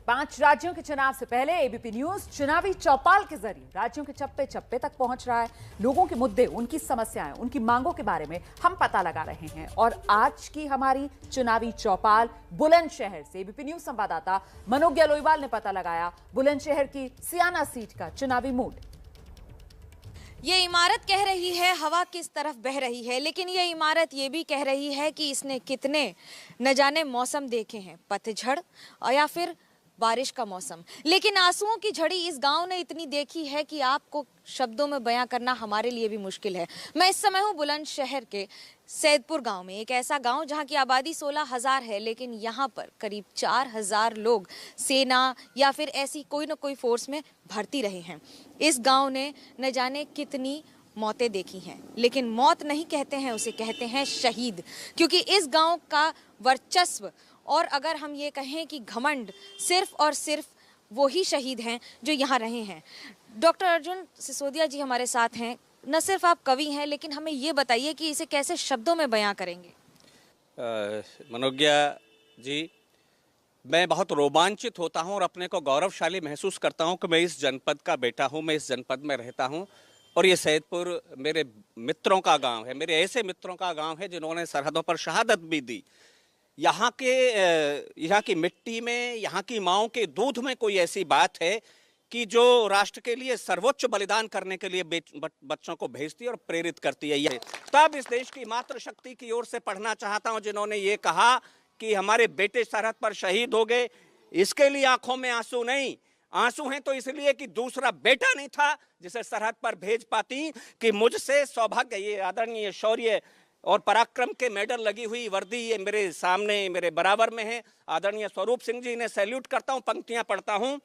5 राज्यों के चुनाव से पहले एबीपी न्यूज चुनावी चौपाल के जरिए राज्यों के चप्पे चप्पे तक पहुंच रहा है। लोगों के मुद्दे, उनकी समस्याएं, उनकी मांगों के बारे में हम पता लगा रहे हैं। और आज की हमारी चुनावी चौपाल बुलंदशहर से एबीपी न्यूज संवाददाता मनोज्ञा लोईवाल ने पता लगाया बुलंदशहर की सियाना सीट का चुनावी मूड। ये इमारत कह रही है हवा किस तरफ बह रही है, लेकिन ये इमारत ये भी कह रही है कि इसने कितने न जाने मौसम देखे हैं, पतझड़ और या फिर बारिश का मौसम। लेकिन आंसुओं की झड़ी इस गांव ने इतनी देखी है कि आपको शब्दों में बयां करना हमारे लिए भी मुश्किल है। मैं इस समय हूं बुलंदशहर के सैदपुर गांव में, एक ऐसा गांव जहां की आबादी 16,000 है, लेकिन यहां पर करीब 4,000 लोग सेना या फिर ऐसी कोई न कोई फोर्स में भर्ती रहे हैं। इस गांव ने न जाने कितनी मौतें देखी हैं, लेकिन मौत नहीं कहते हैं उसे, कहते हैं शहीद, क्योंकि इस गांव का वर्चस्व और अगर हम ये कहें कि घमंड, सिर्फ और सिर्फ वो ही शहीद हैं जो यहाँ रहे हैं। डॉक्टर अर्जुन सिसोदिया जी हमारे साथ हैं। न सिर्फ आप कवि हैं, लेकिन हमें ये बताइए कि इसे कैसे शब्दों में बयां करेंगे। मनोज्ञा जी, मैं बहुत रोमांचित होता हूँ और अपने को गौरवशाली महसूस करता हूँ कि मैं इस जनपद का बेटा हूँ, मैं इस जनपद में रहता हूँ और ये सैदपुर मेरे मित्रों का गांव है, मेरे ऐसे मित्रों का गांव है जिन्होंने सरहदों पर शहादत भी दी। यहाँ की मिट्टी में, यहाँ की माँओं के दूध में कोई ऐसी बात है कि जो राष्ट्र के लिए सर्वोच्च बलिदान करने के लिए बच्चों को भेजती है और प्रेरित करती है। ये तब इस देश की मातृशक्ति की ओर से पढ़ना चाहता हूँ जिन्होंने ये कहा कि हमारे बेटे सरहद पर शहीद हो गए। इसके लिए आंखों में आंसू नहीं, आंसू हैं तो इसलिए कि दूसरा बेटा नहीं था जिसे सरहद पर भेज पाती। कि मुझसे सौभाग्य, ये आदरणीय शौर्य और पराक्रम के मेडल लगी हुई वर्दी ये मेरे सामने, मेरे बराबर में है। आदरणीय स्वरूप सिंह जी ने सैल्यूट करता हूं, पंक्तियां पढ़ता हूं।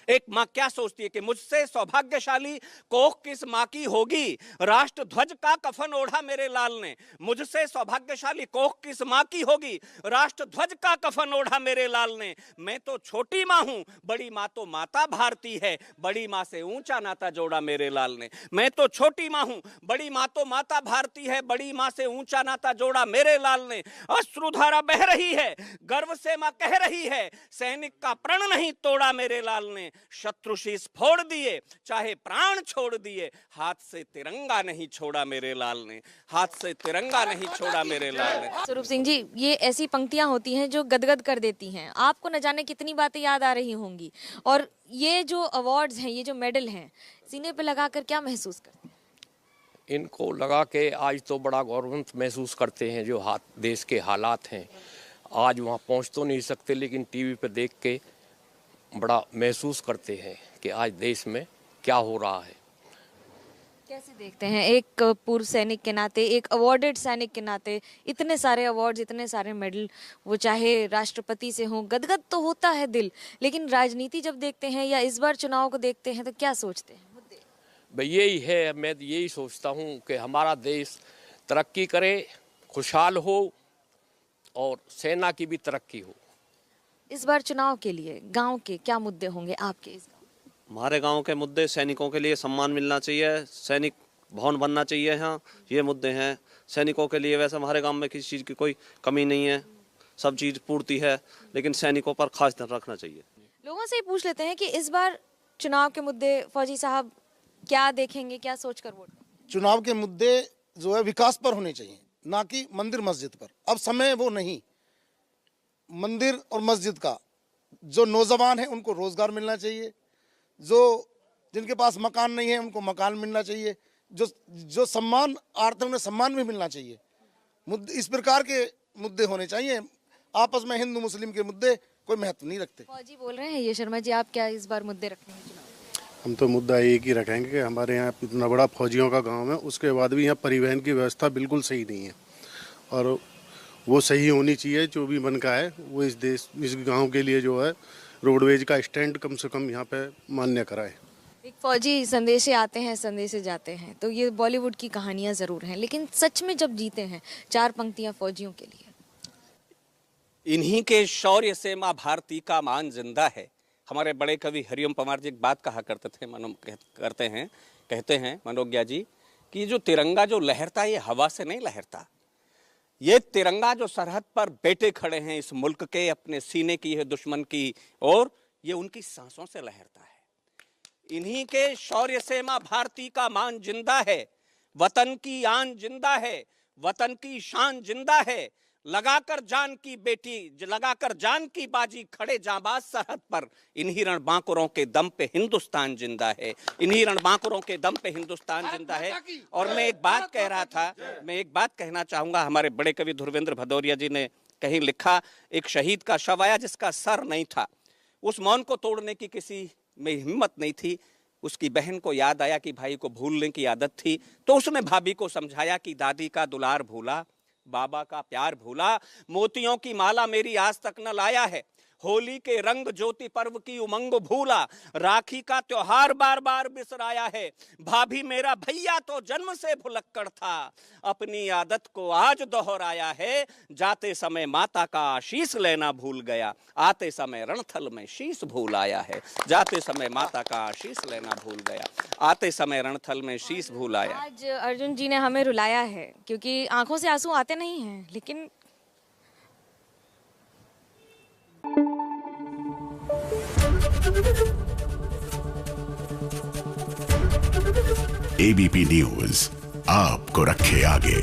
एक माँ क्या सोचती है कि मुझसे सौभाग्यशाली कोख किस माँ की होगी, राष्ट्र ध्वज का कफन ओढ़ा मेरे लाल ने। मुझसे सौभाग्यशाली कोख किस माँ की होगी, राष्ट्र ध्वज का कफन ओढ़ा मेरे लाल ने। मैं तो छोटी माँ हूँ, बड़ी माँ तो माता भारती है, बड़ी माँ से ऊंचा नाता जोड़ा मेरे लाल ने। मैं तो छोटी माँ हूँ, बड़ी माँ तो माता भारती है, बड़ी माँ से ऊंचा नाता जोड़ा मेरे लाल ने। अश्रुधारा बह रही है, गर्व से माँ कह रही है, सैनिक का प्रण नहीं तोड़ा मेरे लाल ने। शत्रु शीश फोड़ दिए, चाहे प्राण छोड़ दिए, हाथ से तिरंगा नहीं छोड़ा मेरे लाल ने, हाथ से तिरंगा नहीं छोड़ा मेरे लाल ने। स्वरूप सिंह जी, ये ऐसी पंक्तियां होती हैं जो गदगद कर देती हैं। आपको न जाने कितनी बातें याद आ रही होंगी, और ये जो अवार्ड्स हैं, ये जो मेडल हैं, सीने पे लगाकर क्या महसूस करते हैं? इनको लगा के आज तो बड़ा गौरवान्वित महसूस करते हैं। जो देश के हालात हैं, आज वहाँ पहुँच तो नहीं सकते, लेकिन टीवी पर देख के बड़ा महसूस करते हैं कि आज देश में क्या हो रहा है। कैसे देखते हैं एक पूर्व सैनिक के नाते, एक अवार्डेड सैनिक के नाते, इतने सारे अवार्ड्स, इतने सारे मेडल, वो चाहे राष्ट्रपति से हो, गदगद तो होता है दिल, लेकिन राजनीति जब देखते हैं या इस बार चुनाव को देखते हैं तो क्या सोचते हैं? भाई यही है, मैं यही सोचता हूँ कि हमारा देश तरक्की करे, खुशहाल हो और सेना की भी तरक्की हो। इस बार चुनाव के लिए गांव के क्या मुद्दे होंगे आपके इस गांव? हमारे गांव के मुद्दे, सैनिकों के लिए सम्मान मिलना चाहिए, सैनिक भवन बनना चाहिए। यहाँ ये मुद्दे हैं सैनिकों के लिए। वैसे हमारे गांव में किसी चीज़ की कोई कमी नहीं है, सब चीज़ पूर्ति है, लेकिन सैनिकों पर खास ध्यान रखना चाहिए। लोगों से पूछ लेते हैं कि इस बार चुनाव के मुद्दे फौजी साहब क्या देखेंगे, क्या सोचकर वोट? चुनाव के मुद्दे जो है विकास पर होने चाहिए, ना कि मंदिर मस्जिद पर। अब समय वो नहीं, मंदिर और मस्जिद का। जो नौजवान है उनको रोजगार मिलना चाहिए, जो जिनके पास मकान नहीं है उनको मकान मिलना चाहिए, जो सम्मान आर्थ उन्हें सम्मान भी मिलना चाहिए। इस प्रकार के मुद्दे होने चाहिए। आपस में हिंदू मुस्लिम के मुद्दे कोई महत्व नहीं रखते। फौजी बोल रहे हैं ये शर्मा जी, आप क्या इस बार मुद्दे रखेंगे चुनाव? हम तो मुद्दा एक ही रखेंगे कि हमारे यहाँ इतना बड़ा फौजियों का गांव है, उसके बाद भी यहाँ परिवहन की व्यवस्था बिल्कुल सही नहीं है, और वो सही होनी चाहिए। जो भी बन का है वो इस गांव के लिए जो है रोडवेज का स्टैंड कम से कम यहाँ पे मान्य कराए। एक फौजी संदेशे आते हैं, संदेशे जाते हैं, तो ये बॉलीवुड की कहानियां जरूर हैं, लेकिन सच में जब जीते हैं, 4 पंक्तियां फौजियों के लिए। इन्हीं के शौर्य से माँ भारती का मान जिंदा है। हमारे बड़े कवि हरिओम पवार जी एक बात कहा करते थे, कहते हैं मनोज्ञा जी, कि जो तिरंगा जो लहरता है ये हवा से नहीं लहरता, ये तिरंगा जो सरहद पर बेटे खड़े हैं इस मुल्क के, अपने सीने की है दुश्मन की, और ये उनकी सांसों से लहरता है। इन्हीं के शौर्य से मां भारती का मान जिंदा है, वतन की आन जिंदा है, वतन की शान जिंदा है। लगाकर जान की बेटी, लगाकर जान की बाजी, खड़े जांबाज सरहद पर। इन्हीं रणबांकुरों के दम पे हिंदुस्तान जिंदा है, इन्हीं रणबांकुरों के दम पे हिंदुस्तान जिंदा है। और मैं एक बात कह रहा था, मैं एक बात कहना चाहूंगा। हमारे बड़े कवि धुरवेंद्र भदौरिया जी ने कहीं लिखा, एक शहीद का शव आया जिसका सर नहीं था। उस मौन को तोड़ने की किसी में हिम्मत नहीं थी। उसकी बहन को याद आया कि भाई को भूलने की आदत थी, तो उसने भाभी को समझाया कि दादी का दुलार भूला, बाबा का प्यार भूला, मोतियों की माला मेरी आज तक न लाया है, होली के रंग ज्योति पर्व की उमंग भूला, राखी का त्योहार बार बार बिसराया है, भाभी मेरा भैया तो जन्म से भुलक्कड़ था, अपनी आदत को आज दोहराया है, जाते समय माता का आशीष लेना भूल गया, आते समय रणथल में शीश भूल आया है। जाते समय माता का आशीष लेना भूल गया, आते समय रणथल में शीश भूल आया। आज अर्जुन जी ने हमें रुलाया है, क्योंकि आंखों से आंसू आते नहीं हैं, लेकिन एबीपी न्यूज आपको रखे आगे।